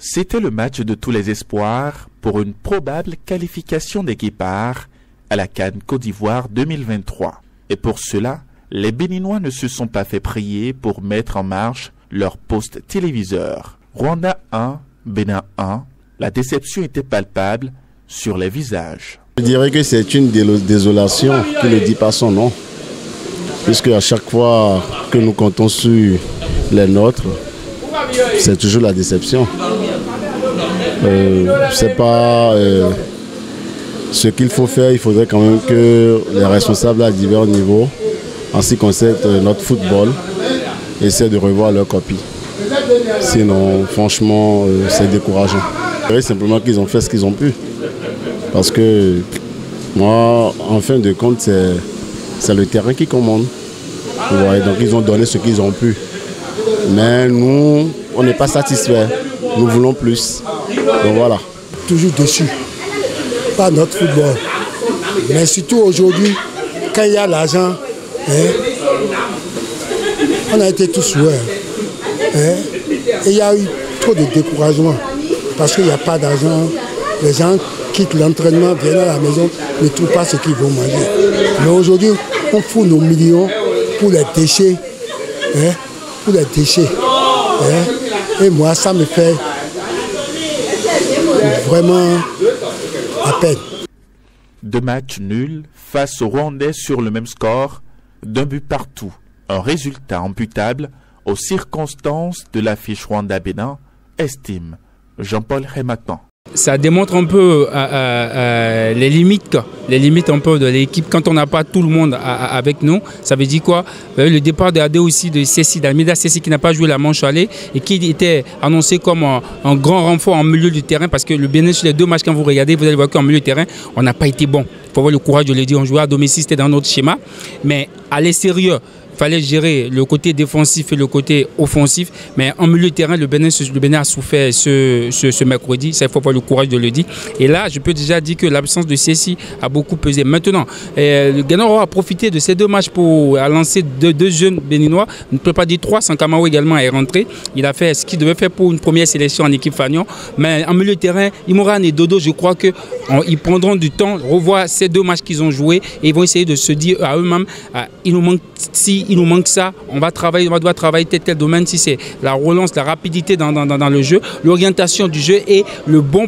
C'était le match de tous les espoirs pour une probable qualification des Guépards à la CAN Côte d'Ivoire 2023. Et pour cela, les Béninois ne se sont pas fait prier pour mettre en marche leur poste téléviseur. Rwanda 1, Bénin 1, la déception était palpable sur les visages. Je dirais que c'est une désolation qui ne dit pas son nom, puisque à chaque fois que nous comptons sur les nôtres, c'est toujours la déception. C'est pas ce qu'il faut faire. Il faudrait quand même que les responsables à divers niveaux, en ce qui concerne notre football, essaient de revoir leur copie. Sinon, franchement, c'est décourageant. C'est simplement qu'ils ont fait ce qu'ils ont pu. Parce que moi, en fin de compte, c'est le terrain qui commande. Ouais, donc ils ont donné ce qu'ils ont pu. Mais nous, on n'est pas satisfaits. Nous voulons plus. Donc voilà. Toujours déçu par notre football. Mais surtout aujourd'hui, quand il y a l'argent, on a été tous joueurs. Et il y a eu trop de découragement. Parce qu'il n'y a pas d'argent. Les gens quittent l'entraînement, viennent à la maison, ne trouvent pas ce qu'ils vont manger. Mais aujourd'hui, on fout nos millions pour les déchets. Pour les déchets. Et moi, ça me fait vraiment à peine. 2 matchs nuls face aux Rwandais sur le même score, d'un but partout. Un résultat imputable aux circonstances de l'affiche Rwanda-Bénin, estime Jean-Paul Rématan. Ça démontre un peu les limites un peu de l'équipe. Quand on n'a pas tout le monde avec nous, ça veut dire quoi? Le départ de AD aussi de Cessi, d'Almeida Cessi qui n'a pas joué la manche aller et qui était annoncé comme un grand renfort en milieu du terrain, parce que le Bénin sur les 2 matchs, quand vous regardez, vous allez voir qu'en milieu du terrain, on n'a pas été bon. Il faut avoir le courage de le dire. On jouait à domicile, c'était dans notre schéma, mais à l'extérieur, il fallait gérer le côté défensif et le côté offensif. Mais en milieu de terrain, le Bénin a souffert ce mercredi. Ça, il faut avoir le courage de le dire. Et là, je peux déjà dire que l'absence de Cessi a beaucoup pesé. Maintenant, le Ghana a profité de ces 2 matchs pour lancer deux jeunes béninois. On ne peut pas dire 3. Sankamao également est rentré. Il a fait ce qu'il devait faire pour une première sélection en équipe Fagnon. Mais en milieu de terrain, Imoran et Dodo, je crois qu'ils prendront du temps, revoir ces 2 matchs qu'ils ont joués et ils vont essayer de se dire à eux-mêmes, il nous manque ça, on doit travailler tel domaine, si c'est la relance, la rapidité dans le jeu, l'orientation du jeu et le bon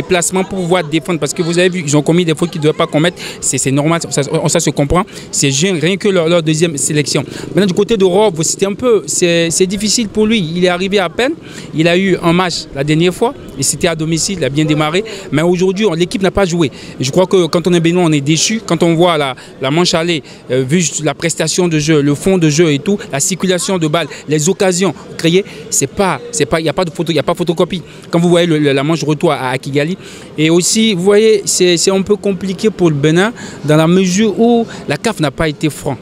placement pour pouvoir défendre. Parce que vous avez vu, ils ont commis des fautes qu'ils ne devaient pas commettre, c'est normal, ça se comprend. C'est rien que leur deuxième sélection. Maintenant, du côté de Rob, c'est difficile pour lui. Il est arrivé à peine, il a eu un match la dernière fois, et c'était à domicile, il a bien démarré. Mais aujourd'hui, l'équipe n'a pas joué. Je crois que quand on est béninois, on est déçu. Quand on voit la manche aller, vu la prestation de jeu, le fond de jeu et tout, la circulation de balles, les occasions créées, il n'y a pas de photo, il n'y a pas photocopie. Quand vous voyez la manche retour à Kigali, et aussi, vous voyez, c'est un peu compliqué pour le Bénin dans la mesure où la CAF n'a pas été franc.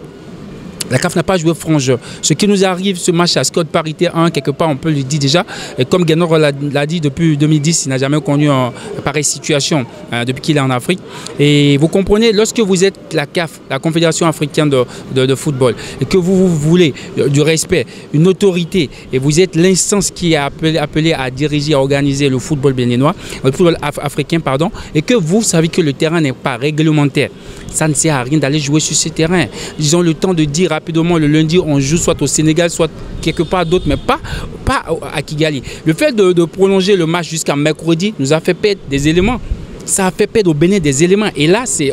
La CAF n'a pas joué franc jeu. Ce qui nous arrive, ce match à score de parité 1, quelque part, on peut le dire déjà. Et comme Guénor l'a dit depuis 2010, il n'a jamais connu une pareille situation depuis qu'il est en Afrique. Et vous comprenez, lorsque vous êtes la CAF, la Confédération africaine de football, et que vous voulez du respect, une autorité, et vous êtes l'instance qui est appelée à diriger, à organiser le football béninois, le football africain, pardon, et que vous savez que le terrain n'est pas réglementaire, ça ne sert à rien d'aller jouer sur ce terrain. Ils ont le temps de dire rapidement le lundi, on joue soit au Sénégal, soit quelque part d'autre, mais pas à Kigali. Le fait de prolonger le match jusqu'à mercredi nous a fait perdre des éléments. Ça a fait perdre au Bénin des éléments. Et là, c'est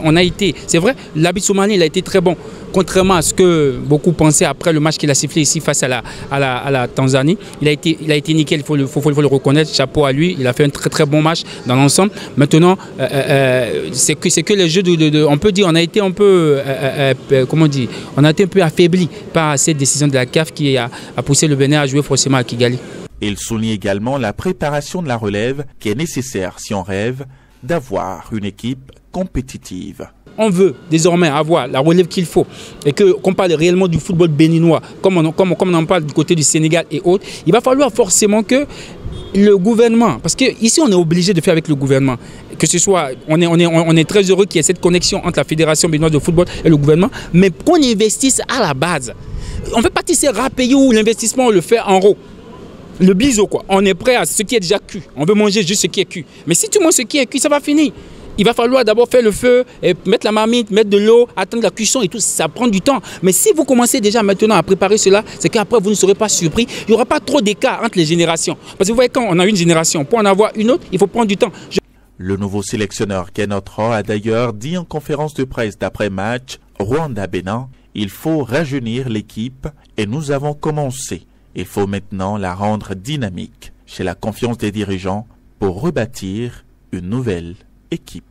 vrai, l'Abi Soumani, il a été très bon. Contrairement à ce que beaucoup pensaient après le match qu'il a sifflé ici face à la Tanzanie. Il a été nickel, il faut le reconnaître. Chapeau à lui, il a fait un très très bon match dans l'ensemble. Maintenant, c'est que les jeux on peut dire, on a été un peu, on a été un peu affaibli par cette décision de la CAF qui a poussé le Bénin à jouer forcément à Kigali. Il souligne également la préparation de la relève qui est nécessaire si on rêve d'avoir une équipe compétitive. On veut désormais avoir la relève qu'il faut et qu'on parle réellement du football béninois, comme on en parle du côté du Sénégal et autres. Il va falloir forcément que le gouvernement, parce qu'ici on est obligé de faire avec le gouvernement, que ce soit, on est très heureux qu'il y ait cette connexion entre la Fédération béninoise de football et le gouvernement, mais qu'on investisse à la base. On ne fait pas tisser rap pays où l'investissement on le fait en haut. le biseau, quoi. On est prêt à ce qui est déjà cuit. On veut manger juste ce qui est cuit. Mais si tu manges ce qui est cuit, ça va finir. Il va falloir d'abord faire le feu, et mettre la marmite, mettre de l'eau, attendre la cuisson et tout. Ça prend du temps. Mais si vous commencez déjà maintenant à préparer cela, c'est qu'après, vous ne serez pas surpris. Il n'y aura pas trop d'écart entre les générations. Parce que vous voyez, quand on a une génération, pour en avoir une autre, il faut prendre du temps. Le nouveau sélectionneur Kenneth Roy a d'ailleurs dit en conférence de presse d'après-match Rwanda-Bénin, il faut rajeunir l'équipe et nous avons commencé. Il faut maintenant la rendre dynamique. J'ai la confiance des dirigeants pour rebâtir une nouvelle équipe.